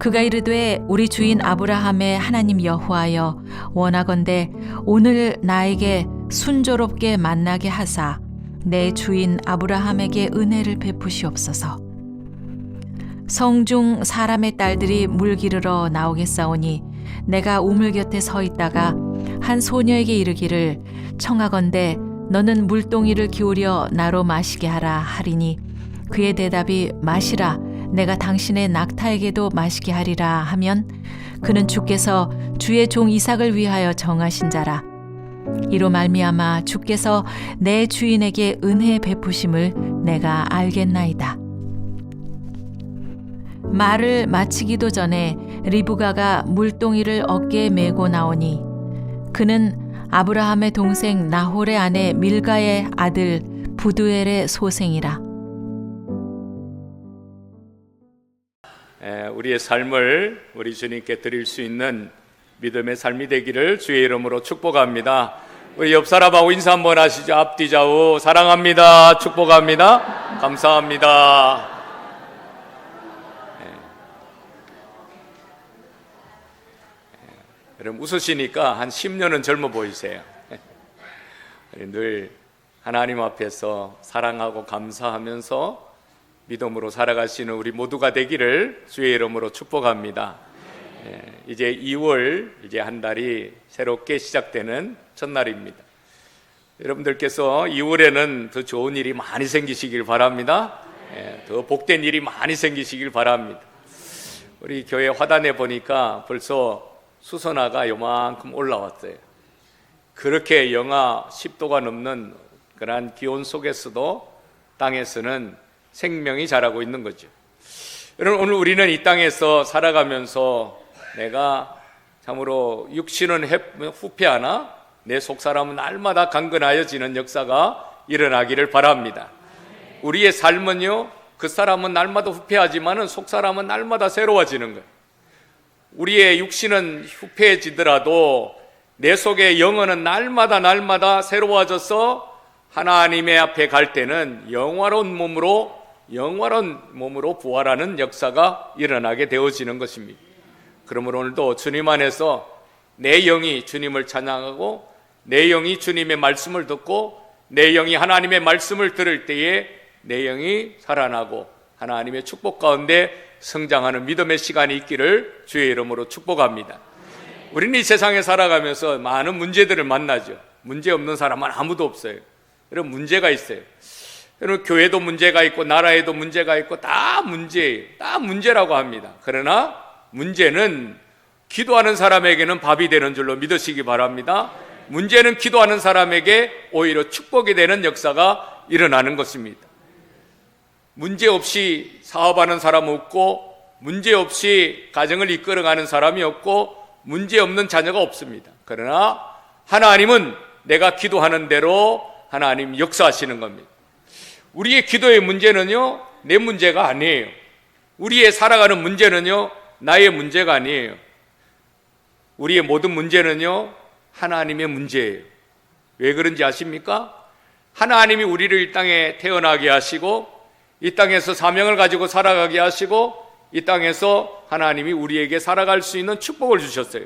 그가 이르되 우리 주인 아브라함의 하나님 여호와여 원하건대 오늘 나에게 순조롭게 만나게 하사 내 주인 아브라함에게 은혜를 베푸시옵소서. 성중 사람의 딸들이 물 기르러 나오겠사오니 내가 우물 곁에 서 있다가 한 소녀에게 이르기를 청하건대 너는 물동이를 기울여 나로 마시게 하라 하리니 그의 대답이 마시라 내가 당신의 낙타에게도 마시게 하리라 하면 그는 주께서 주의 종 이삭을 위하여 정하신 자라. 이로 말미암아 주께서 내 주인에게 은혜 베푸심을 내가 알겠나이다. 말을 마치기도 전에 리브가가 물동이를 어깨에 메고 나오니 그는 아브라함의 동생 나홀의 아내 밀가의 아들 부두엘의 소생이라. 우리의 삶을 우리 주님께 드릴 수 있는 믿음의 삶이 되기를 주의 이름으로 축복합니다. 우리 옆 사람하고 인사 한번 하시죠. 앞뒤 좌우 사랑합니다. 축복합니다. 감사합니다. 여러분 웃으시니까 한 10년은 젊어 보이세요. 늘 하나님 앞에서 사랑하고 감사하면서 믿음으로 살아가시는 우리 모두가 되기를 주의 이름으로 축복합니다. 이제 2월 이제 한 달이 새롭게 시작되는 첫날입니다. 여러분들께서 2월에는 더 좋은 일이 많이 생기시길 바랍니다. 더 복된 일이 많이 생기시길 바랍니다. 우리 교회 화단에 보니까 벌써 수선화가 요만큼 올라왔어요. 그렇게 영하 10도가 넘는 그러한 기온 속에서도 땅에서는 생명이 자라고 있는 거죠. 여러분 오늘 우리는 이 땅에서 살아가면서 내가 참으로 육신은 후패하나 내 속사람은 날마다 강건하여지는 역사가 일어나기를 바랍니다. 우리의 삶은요 그 사람은 날마다 후패하지만 속사람은 날마다 새로워지는 거예요. 우리의 육신은 후패해지더라도 내 속의 영혼은 날마다 새로워져서 하나님의 앞에 갈 때는 영화로운 몸으로 부활하는 역사가 일어나게 되어지는 것입니다. 그러므로 오늘도 주님 안에서 내 영이 주님을 찬양하고 내 영이 주님의 말씀을 듣고 내 영이 하나님의 말씀을 들을 때에 내 영이 살아나고 하나님의 축복 가운데 성장하는 믿음의 시간이 있기를 주의 이름으로 축복합니다. 우리는 이 세상에 살아가면서 많은 문제들을 만나죠. 문제 없는 사람은 아무도 없어요. 여러분 문제가 있어요. 여러분 교회도 문제가 있고 나라에도 문제가 있고 다 문제예요. 다 문제라고 합니다. 그러나 문제는 기도하는 사람에게는 밥이 되는 줄로 믿으시기 바랍니다. 문제는 기도하는 사람에게 오히려 축복이 되는 역사가 일어나는 것입니다. 문제 없이 사업하는 사람 없고 문제 없이 가정을 이끌어가는 사람이 없고 문제 없는 자녀가 없습니다. 그러나 하나님은 내가 기도하는 대로 하나님 역사하시는 겁니다. 우리의 기도의 문제는요 내 문제가 아니에요. 우리의 살아가는 문제는요 나의 문제가 아니에요. 우리의 모든 문제는요 하나님의 문제예요. 왜 그런지 아십니까? 하나님이 우리를 이 땅에 태어나게 하시고 이 땅에서 사명을 가지고 살아가게 하시고 이 땅에서 하나님이 우리에게 살아갈 수 있는 축복을 주셨어요.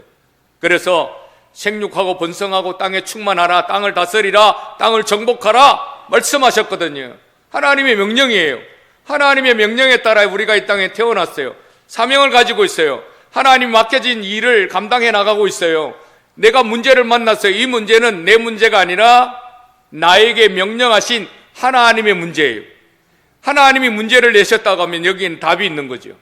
그래서 생육하고 번성하고 땅에 충만하라, 땅을 다스리라, 땅을 정복하라 말씀하셨거든요. 하나님의 명령이에요. 하나님의 명령에 따라 우리가 이 땅에 태어났어요. 사명을 가지고 있어요. 하나님 맡겨진 일을 감당해 나가고 있어요. 내가 문제를 만났어요. 이 문제는 내 문제가 아니라 나에게 명령하신 하나님의 문제예요. 하나님이 문제를 내셨다고 하면 여기에는 답이 있는 거죠.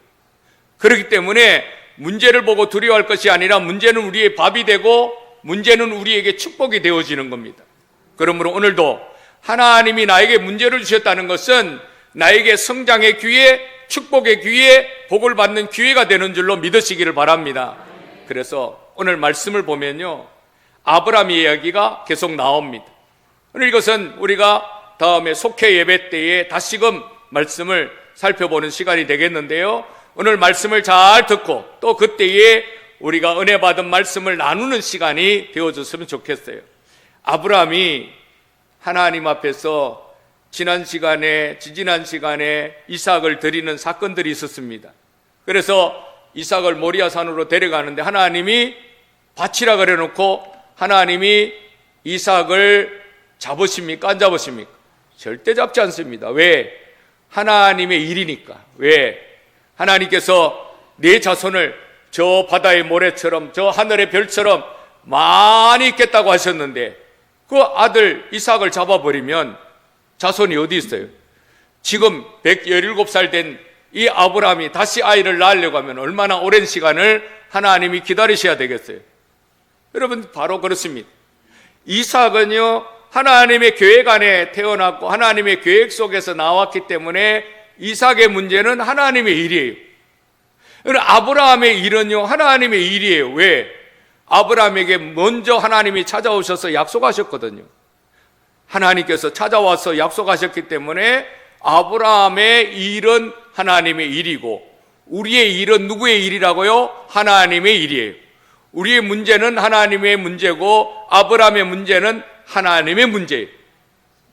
그렇기 때문에 문제를 보고 두려워할 것이 아니라 문제는 우리의 밥이 되고 문제는 우리에게 축복이 되어지는 겁니다. 그러므로 오늘도 하나님이 나에게 문제를 주셨다는 것은 나에게 성장의 기회, 축복의 기회, 복을 받는 기회가 되는 줄로 믿으시기를 바랍니다. 그래서 오늘 말씀을 보면요 아브라함의 이야기가 계속 나옵니다. 오늘 이것은 우리가 다음에 속회 예배 때에 다시금 말씀을 살펴보는 시간이 되겠는데요 오늘 말씀을 잘 듣고 또 그때에 우리가 은혜 받은 말씀을 나누는 시간이 되어줬으면 좋겠어요. 아브라함이 하나님 앞에서 지지난 시간에 이삭을 드리는 사건들이 있었습니다. 그래서 이삭을 모리아산으로 데려가는데 하나님이 바치라 그래놓고 하나님이 이삭을 잡으십니까? 안 잡으십니까? 절대 잡지 않습니다. 왜? 하나님의 일이니까. 왜? 하나님께서 네 자손을 저 바다의 모래처럼 저 하늘의 별처럼 많이 있겠다고 하셨는데 그 아들 이삭을 잡아버리면 자손이 어디 있어요? 지금 117살 된 이 아브라함이 다시 아이를 낳으려고 하면 얼마나 오랜 시간을 하나님이 기다리셔야 되겠어요? 여러분, 바로 그렇습니다. 이삭은요, 하나님의 계획 안에 태어났고 하나님의 계획 속에서 나왔기 때문에 이삭의 문제는 하나님의 일이에요. 아브라함의 일은요, 하나님의 일이에요. 왜? 아브라함에게 먼저 하나님이 찾아오셔서 약속하셨거든요. 하나님께서 찾아와서 약속하셨기 때문에 아브라함의 일은 하나님의 일이고 우리의 일은 누구의 일이라고요? 하나님의 일이에요. 우리의 문제는 하나님의 문제고 아브라함의 문제는 하나님의 문제예요.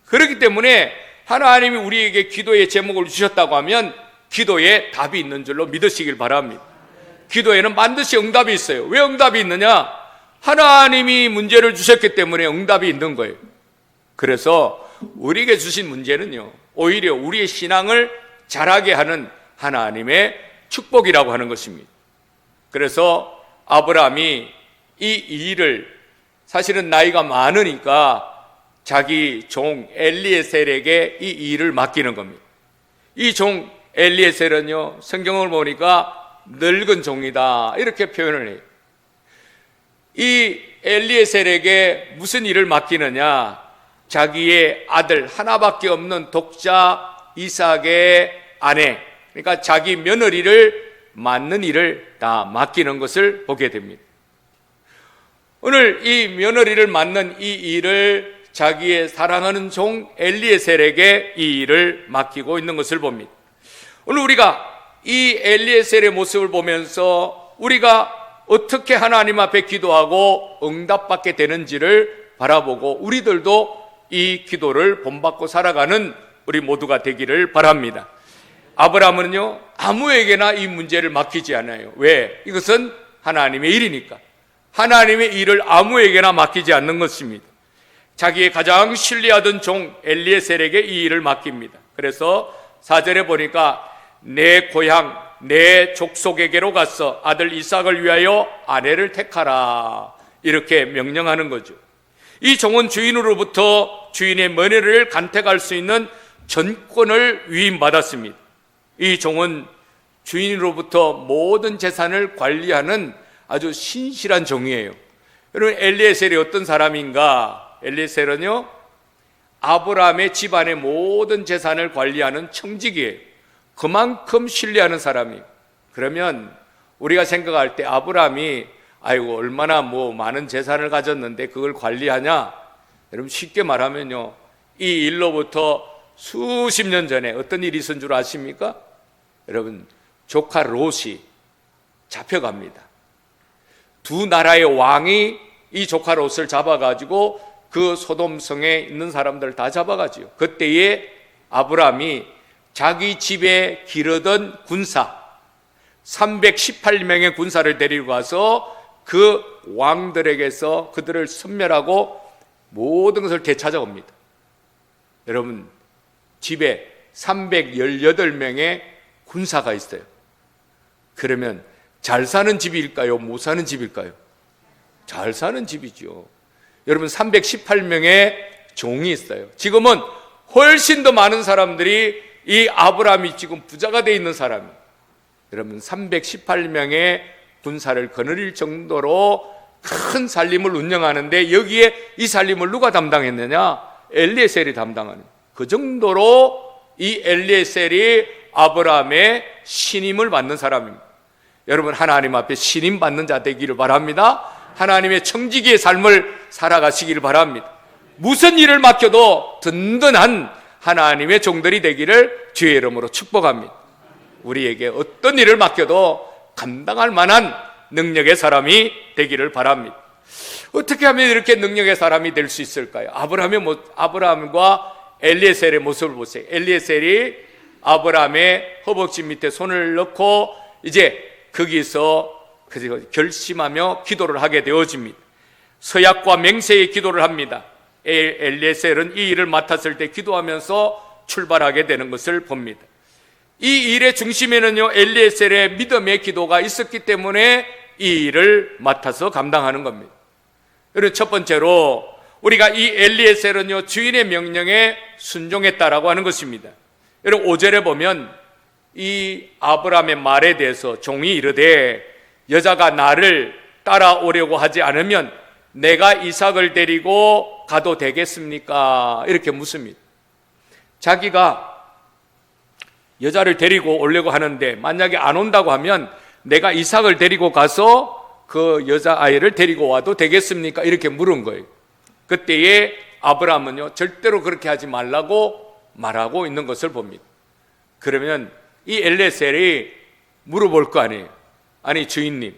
그렇기 때문에 하나님이 우리에게 기도의 제목을 주셨다고 하면 기도에 답이 있는 줄로 믿으시길 바랍니다. 기도에는 반드시 응답이 있어요. 왜 응답이 있느냐? 하나님이 문제를 주셨기 때문에 응답이 있는 거예요. 그래서 우리에게 주신 문제는요, 오히려 우리의 신앙을 자라게 하는 하나님의 축복이라고 하는 것입니다. 그래서 아브라함이 이 일을 사실은 나이가 많으니까 자기 종 엘리에셀에게 이 일을 맡기는 겁니다. 이 종 엘리에셀은요, 성경을 보니까 늙은 종이다 이렇게 표현을 해요. 이 엘리에셀에게 무슨 일을 맡기느냐? 자기의 아들 하나밖에 없는 독자 이삭의 아내, 그러니까 자기 며느리를 맡는 일을 다 맡기는 것을 보게 됩니다. 오늘 이 며느리를 맡는 이 일을 자기의 사랑하는 종 엘리에셀에게 이 일을 맡기고 있는 것을 봅니다. 오늘 우리가 이 엘리에셀의 모습을 보면서 우리가 어떻게 하나님 앞에 기도하고 응답받게 되는지를 바라보고 우리들도 이 기도를 본받고 살아가는 우리 모두가 되기를 바랍니다. 아브라함은요, 아무에게나 이 문제를 맡기지 않아요. 왜? 이것은 하나님의 일이니까. 하나님의 일을 아무에게나 맡기지 않는 것입니다. 자기의 가장 신뢰하던 종 엘리에셀에게 이 일을 맡깁니다. 그래서 4절에 보니까 내 고향 내 족속에게로 가서 아들 이삭을 위하여 아내를 택하라 이렇게 명령하는 거죠. 이 종은 주인으로부터 주인의 며느리를 간택할 수 있는 전권을 위임받았습니다. 이 종은 주인으로부터 모든 재산을 관리하는 아주 신실한 종이에요. 여러분, 엘리에셀이 어떤 사람인가? 엘리에셀은요, 아브라함의 집안의 모든 재산을 관리하는 청직이에요. 그만큼 신뢰하는 사람이에요. 그러면 우리가 생각할 때 아브라함이 아이고 얼마나 많은 재산을 가졌는데 그걸 관리하냐? 여러분, 쉽게 말하면요, 이 일로부터 수십 년 전에 어떤 일이 있은 줄 아십니까? 여러분, 조카 롯이 잡혀갑니다. 두 나라의 왕이 이 조카 롯을 잡아가지고 그 소돔성에 있는 사람들 다 잡아가지요. 그때에 아브라함이 자기 집에 기르던 군사 318명의 군사를 데리고 가서 그 왕들에게서 그들을 섬멸하고 모든 것을 되찾아옵니다. 여러분, 집에 318명의 군사가 있어요. 그러면 잘 사는 집일까요? 못 사는 집일까요? 잘 사는 집이죠. 여러분, 318명의 종이 있어요. 지금은 훨씬 더 많은 사람들이 이 아브라함이 지금 부자가 돼 있는 사람이에요. 여러분, 318명의 군사를 거느릴 정도로 큰 살림을 운영하는데 여기에 이 살림을 누가 담당했느냐? 엘리에셀이 담당하는. 그 정도로 이 엘리에셀이 아브라함의 신임을 받는 사람입니다. 여러분, 하나님 앞에 신임 받는 자 되기를 바랍니다. 하나님의 청지기의 삶을 살아가시기를 바랍니다. 무슨 일을 맡겨도 든든한 하나님의 종들이 되기를 주의 이름으로 축복합니다. 우리에게 어떤 일을 맡겨도 감당할 만한 능력의 사람이 되기를 바랍니다. 어떻게 하면 이렇게 능력의 사람이 될 수 있을까요? 아브라함과 엘리에셀의 모습을 보세요. 엘리에셀이 아브라함의 허벅지 밑에 손을 넣고 이제 거기서 결심하며 기도를 하게 되어집니다. 서약과 맹세의 기도를 합니다. 엘리에셀은 이 일을 맡았을 때 기도하면서 출발하게 되는 것을 봅니다. 이 일의 중심에는요, 엘리에셀의 믿음의 기도가 있었기 때문에 이 일을 맡아서 감당하는 겁니다. 그리고 첫 번째로 우리가 이 엘리에셀은요, 주인의 명령에 순종했다라고 하는 것입니다. 여러분 5절에 보면 이 아브라함의 말에 대해서 종이 이르되 여자가 나를 따라오려고 하지 않으면 내가 이삭을 데리고 가도 되겠습니까? 이렇게 묻습니다. 자기가 여자를 데리고 오려고 하는데 만약에 안 온다고 하면 내가 이삭을 데리고 가서 그 여자아이를 데리고 와도 되겠습니까? 이렇게 물은 거예요. 그때에 아브라함은요, 절대로 그렇게 하지 말라고 말하고 있는 것을 봅니다. 그러면 이 엘리에셀이 물어볼 거 아니에요. 아니 주인님,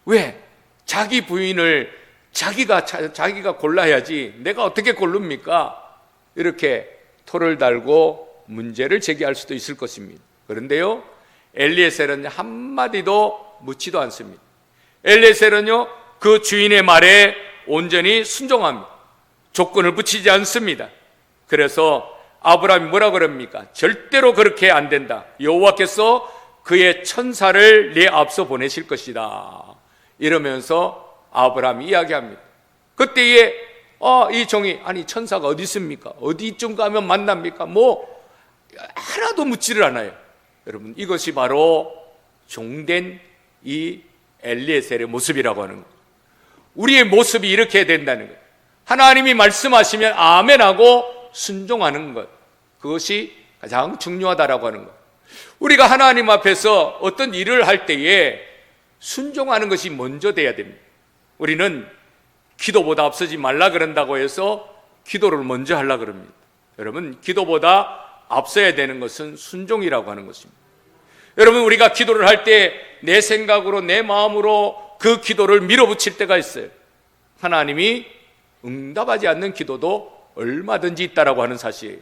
왜 자기 부인을 자기가 골라야지 내가 어떻게 고릅니까? 이렇게 토를 달고 문제를 제기할 수도 있을 것입니다. 그런데요, 엘리에셀은 한마디도 묻지도 않습니다. 엘리에셀은요, 그 주인의 말에 온전히 순종합니다. 조건을 붙이지 않습니다. 그래서 아브라함이 뭐라 그럽니까? 절대로 그렇게 안 된다. 여호와께서 그의 천사를 내 앞서 보내실 것이다. 이러면서 아브라함이 이야기합니다. 그때에 이 종이 아니 천사가 어디 있습니까? 어디쯤 가면 만납니까? 뭐 하나도 묻지를 않아요. 여러분 이것이 바로 종된 이 엘리에셀의 모습이라고 하는 거예요. 우리의 모습이 이렇게 된다는 거예요. 하나님이 말씀하시면 아멘하고 순종하는 것, 그것이 가장 중요하다라고 하는 것. 우리가 하나님 앞에서 어떤 일을 할 때에 순종하는 것이 먼저 돼야 됩니다. 우리는 기도보다 앞서지 말라 그런다고 해서 기도를 먼저 하려고 그럽니다. 여러분 기도보다 앞서야 되는 것은 순종이라고 하는 것입니다. 여러분 우리가 기도를 할 때 내 생각으로 내 마음으로 그 기도를 밀어붙일 때가 있어요. 하나님이 응답하지 않는 기도도 얼마든지 있다라고 하는 사실이에요.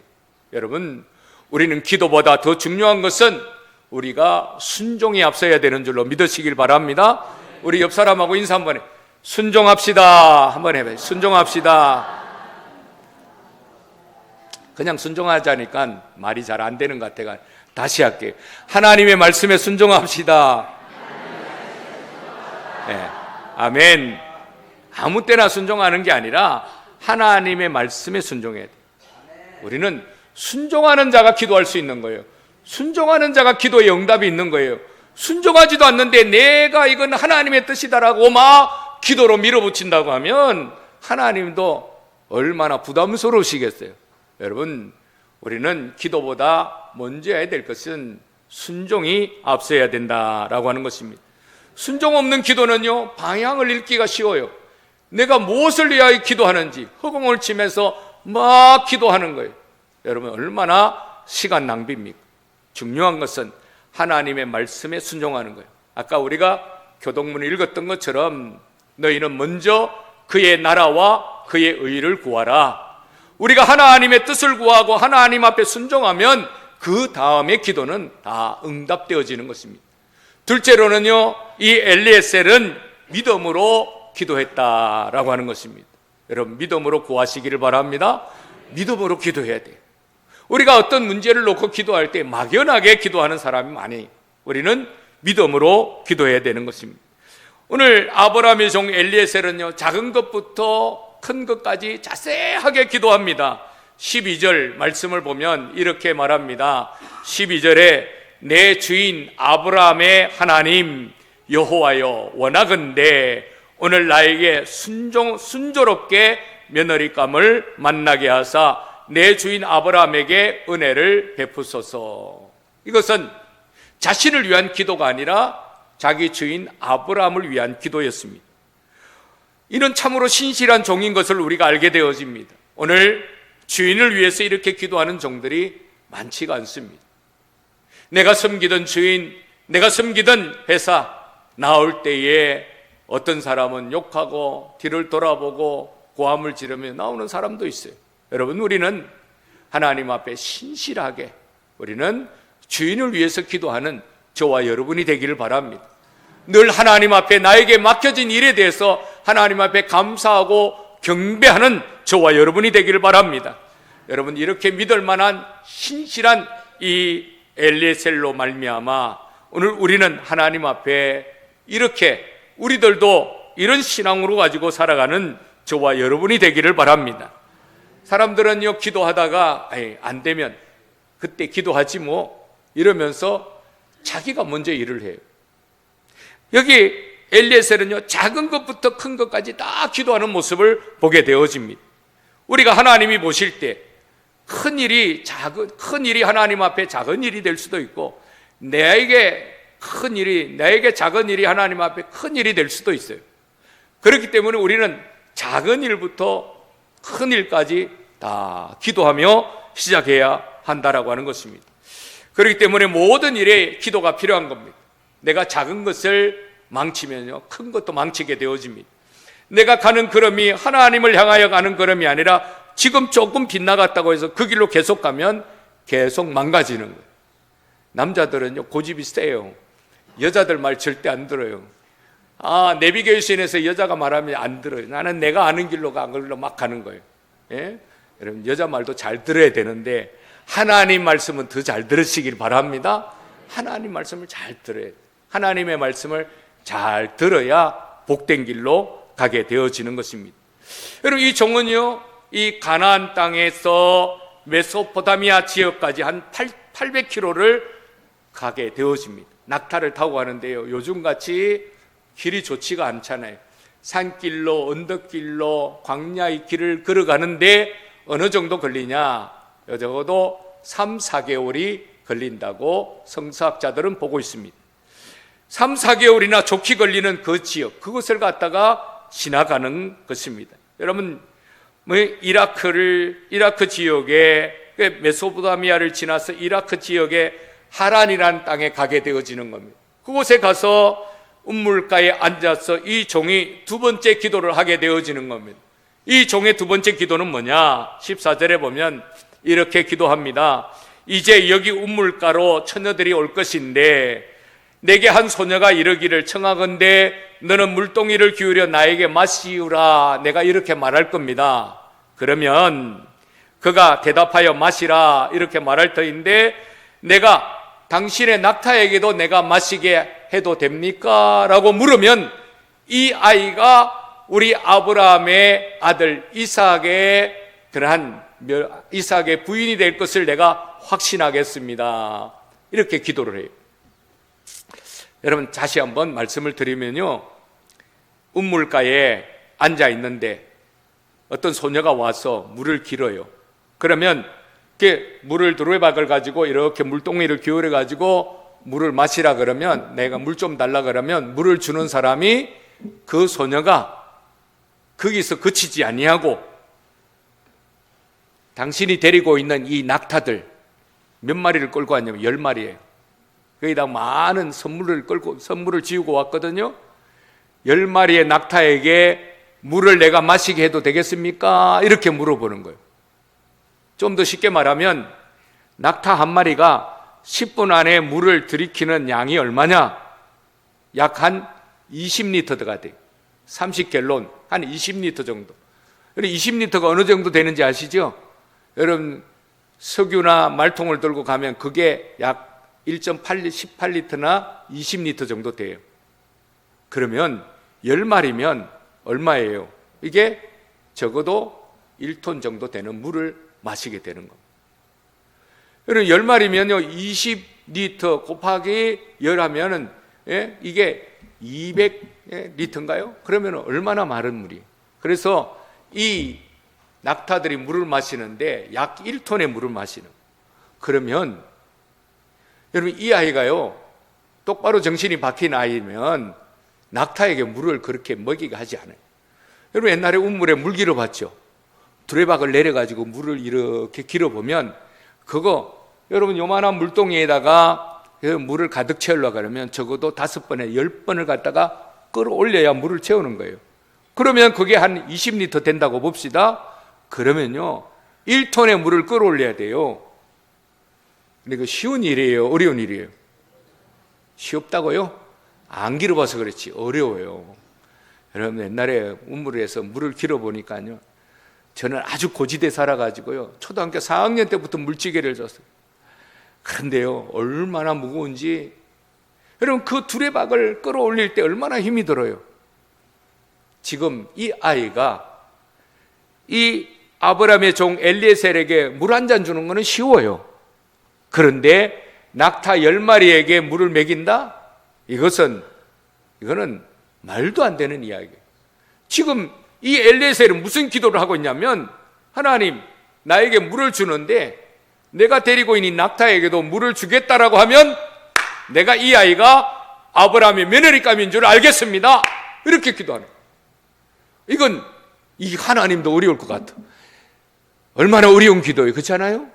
여러분 우리는 기도보다 더 중요한 것은 우리가 순종이 앞서야 되는 줄로 믿으시길 바랍니다. 우리 옆 사람하고 인사 한번 해. 순종합시다. 한번 해봐요. 순종합시다. 그냥 순종하자니까 말이 잘 안 되는 것 같아요. 다시 할게요. 하나님의 말씀에 순종합시다. 네. 아멘. 아무 때나 순종하는 게 아니라 하나님의 말씀에 순종해야 돼요. 우리는 순종하는 자가 기도할 수 있는 거예요. 순종하는 자가 기도의 응답이 있는 거예요. 순종하지도 않는데 내가 이건 하나님의 뜻이다라고 막 기도로 밀어붙인다고 하면 하나님도 얼마나 부담스러우시겠어요. 여러분 우리는 기도보다 먼저 해야 될 것은 순종이 앞서야 된다라고 하는 것입니다. 순종 없는 기도는요 방향을 잃기가 쉬워요. 내가 무엇을 위하여 기도하는지 허공을 치면서 막 기도하는 거예요. 여러분 얼마나 시간 낭비입니까? 중요한 것은 하나님의 말씀에 순종하는 거예요. 아까 우리가 교동문을 읽었던 것처럼 너희는 먼저 그의 나라와 그의 의를 구하라. 우리가 하나님의 뜻을 구하고 하나님 앞에 순종하면 그 다음에 기도는 다 응답되어지는 것입니다. 둘째로는요, 이 엘리에셀은 믿음으로 기도했다라고 하는 것입니다. 여러분 믿음으로 구하시기를 바랍니다. 믿음으로 기도해야 돼요. 우리가 어떤 문제를 놓고 기도할 때 막연하게 기도하는 사람이 많이, 우리는 믿음으로 기도해야 되는 것입니다. 오늘 아브라함의 종 엘리에셀은요 작은 것부터 큰 것까지 자세하게 기도합니다. 12절 말씀을 보면 이렇게 말합니다. 12절에 내 주인 아브라함의 하나님 여호와여 원하건대 오늘 나에게 순조롭게 며느리감을 만나게 하사 내 주인 아브라함에게 은혜를 베푸소서. 이것은 자신을 위한 기도가 아니라 자기 주인 아브라함을 위한 기도였습니다. 이는 참으로 신실한 종인 것을 우리가 알게 되어집니다. 오늘 주인을 위해서 이렇게 기도하는 종들이 많지가 않습니다. 내가 섬기던 주인, 내가 섬기던 회사 나올 때에 어떤 사람은 욕하고 뒤를 돌아보고 고함을 지르며 나오는 사람도 있어요. 여러분 우리는 하나님 앞에 신실하게 우리는 주인을 위해서 기도하는 저와 여러분이 되기를 바랍니다. 늘 하나님 앞에 나에게 맡겨진 일에 대해서 하나님 앞에 감사하고 경배하는 저와 여러분이 되기를 바랍니다. 여러분, 이렇게 믿을 만한 신실한 이 엘리에셀로 말미암아 오늘 우리는 하나님 앞에 이렇게 우리들도 이런 신앙으로 가지고 살아가는 저와 여러분이 되기를 바랍니다. 사람들은요, 기도하다가 안 되면 그때 기도하지 뭐 이러면서 자기가 먼저 일을 해요. 여기 엘리에셀은요, 작은 것부터 큰 것까지 다 기도하는 모습을 보게 되어집니다. 우리가 하나님이 보실 때 큰 일이 하나님 앞에 작은 일이 될 수도 있고, 나에게 작은 일이 하나님 앞에 큰 일이 될 수도 있어요. 그렇기 때문에 우리는 작은 일부터 큰 일까지 다 기도하며 시작해야 한다라고 하는 것입니다. 그렇기 때문에 모든 일에 기도가 필요한 겁니다. 내가 작은 것을 망치면요, 큰 것도 망치게 되어집니다. 내가 가는 걸음이 하나님을 향하여 가는 걸음이 아니라 지금 조금 빗나갔다고 해서 그 길로 계속 가면 계속 망가지는 거예요. 남자들은요, 고집이 세요. 여자들 말 절대 안 들어요. 내비게이션에서 여자가 말하면 안 들어요. 나는 내가 아는 길로 간 걸로 막 가는 거예요. 예? 여러분, 여자 말도 잘 들어야 되는데 하나님 말씀은 더 잘 들으시길 바랍니다. 하나님 말씀을 잘 들어야 돼요. 하나님의 말씀을 잘 들어야 복된 길로 가게 되어지는 것입니다. 여러분, 이 종은요, 이 가나안 땅에서 메소포타미아 지역까지 한 800km를 가게 되어집니다. 낙타를 타고 가는데요, 요즘같이 길이 좋지가 않잖아요. 산길로, 언덕길로, 광야의 길을 걸어가는데 어느 정도 걸리냐? 적어도 3, 4개월이 걸린다고 성서학자들은 보고 있습니다. 3, 4개월이나 좋게 걸리는 그 지역, 그것을 갖다가 지나가는 것입니다. 여러분, 이라크 지역에, 메소포타미아를 지나서 이라크 지역의 하란이라는 땅에 가게 되어지는 겁니다. 그곳에 가서 운물가에 앉아서 이 종이 두 번째 기도를 하게 되어지는 겁니다. 이 종의 두 번째 기도는 뭐냐? 14절에 보면 이렇게 기도합니다. 이제 여기 운물가로 처녀들이 올 것인데 내게 한 소녀가 이르기를 청하건대 너는 물동이를 기울여 나에게 마시우라. 내가 이렇게 말할 겁니다. 그러면 그가 대답하여 마시라 이렇게 말할 터인데 내가 당신의 낙타에게도 내가 마시게 해도 됩니까? 라고 물으면 이 아이가 우리 아브라함의 아들 이삭의 부인이 될 것을 내가 확신하겠습니다. 이렇게 기도를 해요. 여러분, 다시 한번 말씀을 드리면요, 운물가에 앉아 있는데 어떤 소녀가 와서 물을 길어요. 그러면 물을 두루박을 가지고 이렇게 물동이를 기울여 가지고 물을 마시라 그러면, 내가 물 좀 달라 그러면 물을 주는 사람이 그 소녀가 거기서 그치지 아니하고 당신이 데리고 있는 이 낙타들 몇 마리를 끌고 왔냐면 10마리예요. 거기다 많은 선물을 지우고 왔거든요. 10마리의 낙타에게 물을 내가 마시게 해도 되겠습니까? 이렇게 물어보는 거예요. 좀 더 쉽게 말하면 낙타 한 마리가 10분 안에 물을 들이키는 양이 얼마냐? 약 한 20리터가 돼요. 30갤론, 한 20리터 정도. 20리터가 어느 정도 되는지 아시죠? 여러분, 석유나 말통을 들고 가면 그게 약 18리터나 20리터 정도 돼요. 그러면 10마리면 얼마예요? 이게 적어도 1톤 정도 되는 물을 마시게 되는 겁니다. 여러분, 10마리면요 20리터 곱하기 10 하면은 이게 200리터인가요? 그러면 얼마나 많은 물이에요. 그래서 이 낙타들이 물을 마시는데 약 1톤의 물을 마시는. 그러면 여러분, 이 아이가요 똑바로 정신이 박힌 아이면 낙타에게 물을 그렇게 먹이게 하지 않아요. 여러분, 옛날에 운물에 물 길어봤죠? 두레박을 내려가지고 물을 이렇게 길어보면 그거 여러분 요만한 물동이에다가 물을 가득 채우려고 하면 적어도 5번에 10번을 갖다가 끌어올려야 물을 채우는 거예요. 그러면 그게 한 20리터 된다고 봅시다. 그러면요 1톤의 물을 끌어올려야 돼요. 근데 그 쉬운 일이에요? 어려운 일이에요? 쉽다고요? 안 길어봐서 그렇지 어려워요. 여러분 옛날에 우물에서 물을 길어보니까요, 저는 아주 고지대 살아가지고요 초등학교 4학년 때부터 물지개를 줬어요. 그런데요 얼마나 무거운지, 여러분 그 두레박을 끌어올릴 때 얼마나 힘이 들어요. 지금 이 아이가 이 아브라함의 종 엘리에셀에게 물 한 잔 주는 것은 쉬워요. 그런데 낙타 10마리에게 물을 먹인다? 이거는 말도 안 되는 이야기예요. 지금 이 엘리에셀은 무슨 기도를 하고 있냐면, 하나님 나에게 물을 주는데 내가 데리고 있는 낙타에게도 물을 주겠다라고 하면 내가 이 아이가 아브라함의 며느리감인 줄 알겠습니다. 이렇게 기도하는 거예요. 이건 이 하나님도 어려울 것 같아. 얼마나 어려운 기도예요. 그렇지 않아요?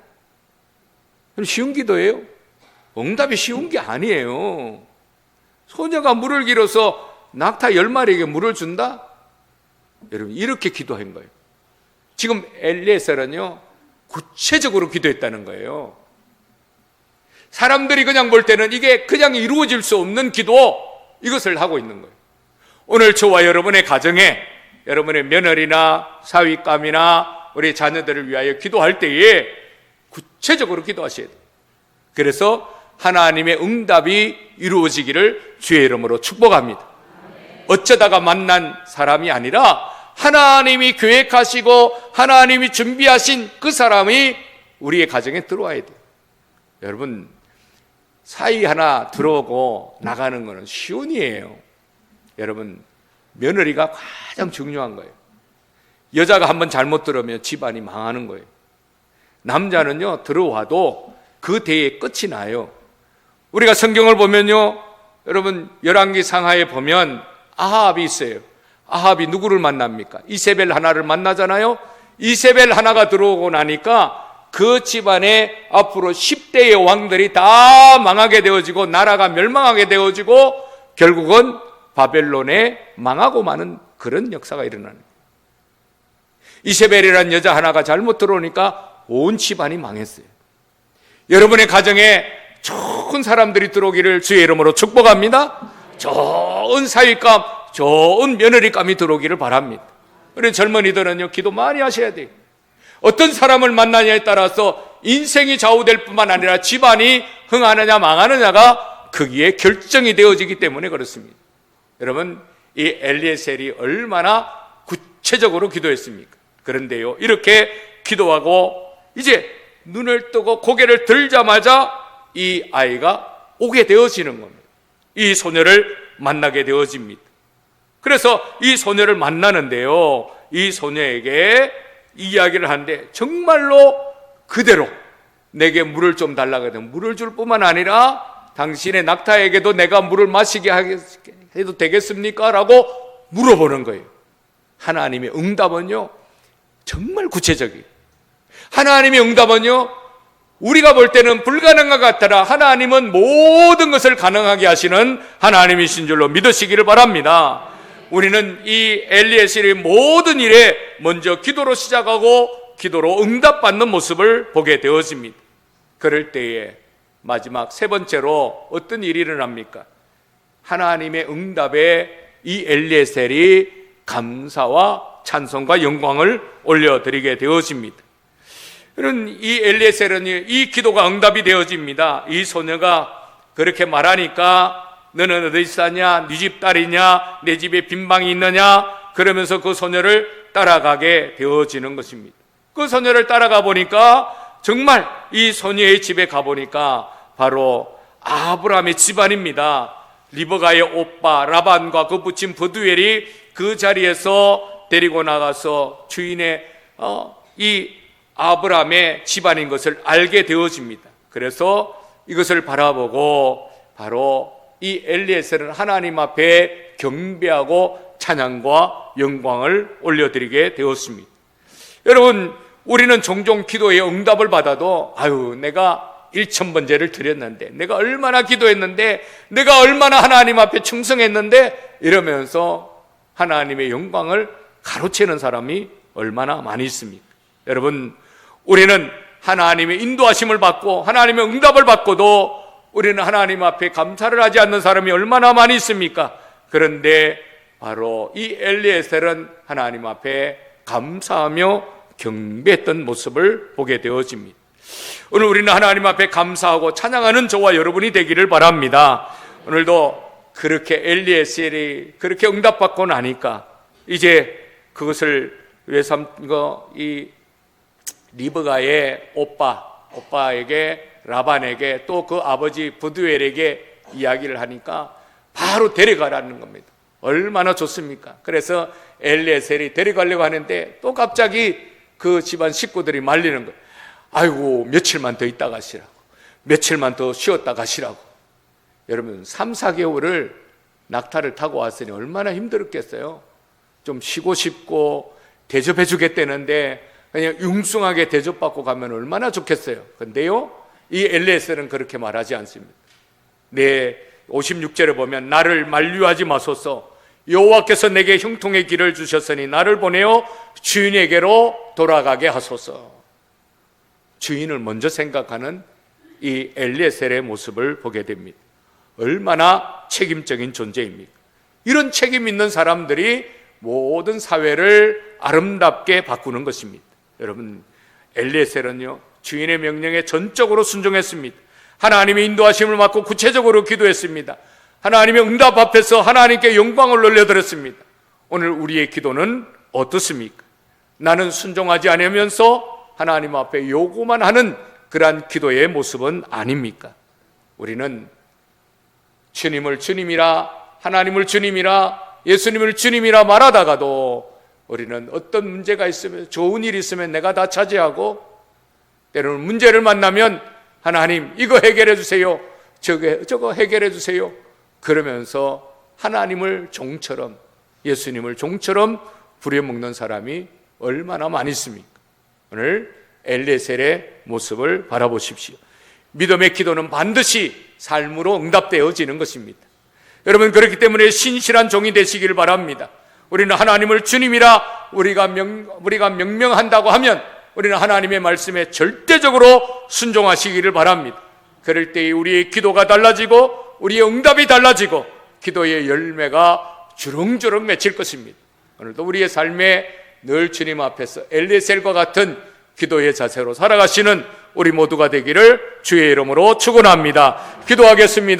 쉬운 기도예요. 응답이 쉬운 게 아니에요. 소녀가 물을 길어서 낙타 10마리에게 물을 준다? 여러분 이렇게 기도한 거예요. 지금 엘리에셀은요 구체적으로 기도했다는 거예요. 사람들이 그냥 볼 때는 이게 그냥 이루어질 수 없는 기도, 이것을 하고 있는 거예요. 오늘 저와 여러분의 가정에 여러분의 며느리나 사위감이나 우리 자녀들을 위하여 기도할 때에 구체적으로 기도하셔야 돼요. 그래서 하나님의 응답이 이루어지기를 주의 이름으로 축복합니다. 어쩌다가 만난 사람이 아니라 하나님이 계획하시고 하나님이 준비하신 그 사람이 우리의 가정에 들어와야 돼요. 여러분 사이 하나 들어오고 나가는 것은 쉬운 일이에요. 여러분 며느리가 가장 중요한 거예요. 여자가 한번 잘못 들어오면 집안이 망하는 거예요. 남자는요 들어와도 그 대에 끝이 나요. 우리가 성경을 보면요, 여러분 열왕기 상하에 보면 아합이 있어요. 아합이 누구를 만납니까? 이세벨 하나를 만나잖아요. 이세벨 하나가 들어오고 나니까 그 집안에 앞으로 10대의 왕들이 다 망하게 되어지고 나라가 멸망하게 되어지고 결국은 바벨론에 망하고 마는 그런 역사가 일어나는 거예요. 이세벨이라는 여자 하나가 잘못 들어오니까 온 집안이 망했어요. 여러분의 가정에 좋은 사람들이 들어오기를 주의 이름으로 축복합니다. 좋은 사위감, 좋은 며느리감이 들어오기를 바랍니다. 우리 젊은이들은요 기도 많이 하셔야 돼요. 어떤 사람을 만나냐에 따라서 인생이 좌우될 뿐만 아니라 집안이 흥하느냐 망하느냐가 거기에 결정이 되어지기 때문에 그렇습니다. 여러분 이 엘리에셀이 얼마나 구체적으로 기도했습니까? 그런데요 이렇게 기도하고 이제 눈을 뜨고 고개를 들자마자 이 아이가 오게 되어지는 겁니다. 이 소녀를 만나게 되어집니다. 그래서 이 소녀를 만나는데요, 이 소녀에게 이야기를 하는데 정말로 그대로 내게 물을 좀 달라고 해도 물을 줄 뿐만 아니라 당신의 낙타에게도 내가 물을 마시게 해도 되겠습니까? 라고 물어보는 거예요. 하나님의 응답은요 정말 구체적이에요. 하나님의 응답은요 우리가 볼 때는 불가능한 것 같더라 하나님은 모든 것을 가능하게 하시는 하나님이신 줄로 믿으시기를 바랍니다. 우리는 이 엘리에셀의 모든 일에 먼저 기도로 시작하고 기도로 응답받는 모습을 보게 되어집니다. 그럴 때에 마지막 세 번째로 어떤 일이 일어납니까? 하나님의 응답에 이 엘리에셀이 감사와 찬송과 영광을 올려드리게 되어집니다. 이 엘리에셀은 이 기도가 응답이 되어집니다. 이 소녀가 그렇게 말하니까 너는 어디 사냐? 네 집 딸이냐? 내 집에 빈방이 있느냐? 그러면서 그 소녀를 따라가게 되어지는 것입니다. 그 소녀를 따라가 보니까 정말 이 소녀의 집에 가보니까 바로 아브라함의 집안입니다. 리브가의 오빠 라반과 그 부친 브두엘이 그 자리에서 데리고 나가서 주인의 이 아브라함의 집안인 것을 알게 되어집니다. 그래서 이것을 바라보고 바로 이 엘리에셀은 하나님 앞에 경배하고 찬양과 영광을 올려드리게 되었습니다. 여러분 우리는 종종 기도의 응답을 받아도 내가 1000번제를 드렸는데, 내가 얼마나 기도했는데, 내가 얼마나 하나님 앞에 충성했는데 이러면서 하나님의 영광을 가로채는 사람이 얼마나 많이 있습니까? 여러분 우리는 하나님의 인도하심을 받고 하나님의 응답을 받고도 우리는 하나님 앞에 감사를 하지 않는 사람이 얼마나 많이 있습니까? 그런데 바로 이 엘리에셀은 하나님 앞에 감사하며 경배했던 모습을 보게 되어집니다. 오늘 우리는 하나님 앞에 감사하고 찬양하는 저와 여러분이 되기를 바랍니다. 오늘도 그렇게 엘리에셀이 그렇게 응답받고 나니까 이제 그것을 이 리브가의 오빠에게 라반에게 또 그 아버지 부두엘에게 이야기를 하니까 바로 데려가라는 겁니다. 얼마나 좋습니까? 그래서 엘리에셀이 데려가려고 하는데 또 갑자기 그 집안 식구들이 말리는 거예요. 아이고, 며칠만 더 있다 가시라고, 며칠만 더 쉬었다 가시라고. 여러분, 3, 4개월을 낙타를 타고 왔으니 얼마나 힘들었겠어요. 좀 쉬고 싶고 대접해 주겠다는데 그냥 융숭하게 대접받고 가면 얼마나 좋겠어요. 근데요, 이 엘리에셀은 그렇게 말하지 않습니다. 56절에 보면 나를 만류하지 마소서, 여호와께서 내게 형통의 길을 주셨으니 나를 보내어 주인에게로 돌아가게 하소서. 주인을 먼저 생각하는 이 엘리에셀의 모습을 보게 됩니다. 얼마나 책임적인 존재입니까? 이런 책임 있는 사람들이 모든 사회를 아름답게 바꾸는 것입니다. 여러분, 엘리에셀은요, 주인의 명령에 전적으로 순종했습니다. 하나님의 인도하심을 받고 구체적으로 기도했습니다. 하나님의 응답 앞에서 하나님께 영광을 돌려드렸습니다. 오늘 우리의 기도는 어떻습니까? 나는 순종하지 않으면서 하나님 앞에 요구만 하는 그러한 기도의 모습은 아닙니까? 우리는 주님을 주님이라, 하나님을 주님이라, 예수님을 주님이라 말하다가도 우리는 어떤 문제가 있으면, 좋은 일이 있으면 내가 다 차지하고, 때로는 문제를 만나면 하나님 이거 해결해 주세요, 저거 해결해 주세요, 그러면서 하나님을 종처럼, 예수님을 종처럼 부려먹는 사람이 얼마나 많이 있습니까? 오늘 엘리에셀의 모습을 바라보십시오. 믿음의 기도는 반드시 삶으로 응답되어지는 것입니다. 여러분, 그렇기 때문에 신실한 종이 되시기를 바랍니다. 우리는 하나님을 주님이라 우리가 명명한다고 하면 우리는 하나님의 말씀에 절대적으로 순종하시기를 바랍니다. 그럴 때 우리의 기도가 달라지고 우리의 응답이 달라지고 기도의 열매가 주렁주렁 맺힐 것입니다. 오늘도 우리의 삶에 늘 주님 앞에서 엘리에셀과 같은 기도의 자세로 살아가시는 우리 모두가 되기를 주의 이름으로 축원합니다. 기도하겠습니다.